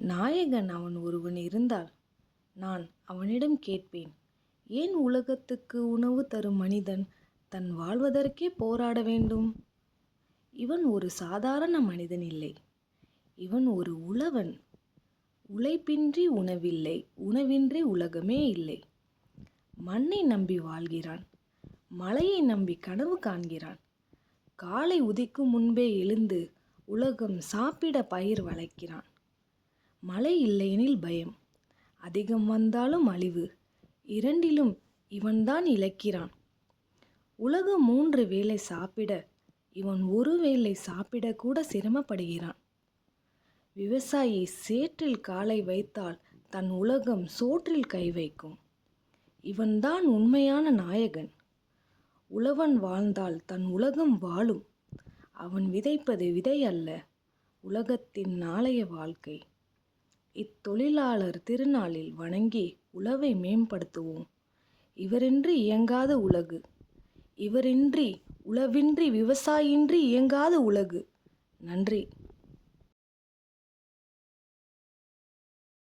நாயகன் அவன் ஒருவன் இருந்தால் நான் அவனிடம் கேட்பேன், ஏன் உலகத்துக்கு உணவு தரும் மனிதன் தன் வாழ்வதற்கே போராட வேண்டும்? இவன் ஒரு சாதாரண மனிதன் இல்லை, இவன் ஒரு உழவன். உழைப்பின்றி உணவில்லை, உணவின்றி உலகமே இல்லை. மண்ணை நம்பி வாழ்கிறான், மழையை நம்பி கனவு காண்கிறான். காலை உதிக்கும் முன்பே எழுந்து உலகம் சாப்பிட பயிர் வளர்க்கிறான். மழை இல்லையெனில் பயம், அதிகம் வந்தாலும் அழிவு. இரண்டிலும் இவன்தான் இழக்கிறான். உலகம் 3 வேளை சாப்பிட இவன் ஒரு வேளை சாப்பிடக்கூட சிரமப்படுகிறான். விவசாயி சேற்றில் காலை வைத்தால் தன் உலகம் சோற்றில் கை வைக்கும். இவன்தான் உண்மையான நாயகன். உழவன் வாழ்ந்தால் தன் உலகம் வாழும். அவன் விதைப்பது விதை அல்ல, உலகத்தின் நாளைய வாழ்க்கை. இத்தொழிலாளர் திருநாளில் வணங்கி உழவை மேம்படுத்துவோம். இவரின்றி இயங்காத உலகு, இவரின்றி உழவின்றி விவசாயின்றி இயங்காத உலகு. நன்றி.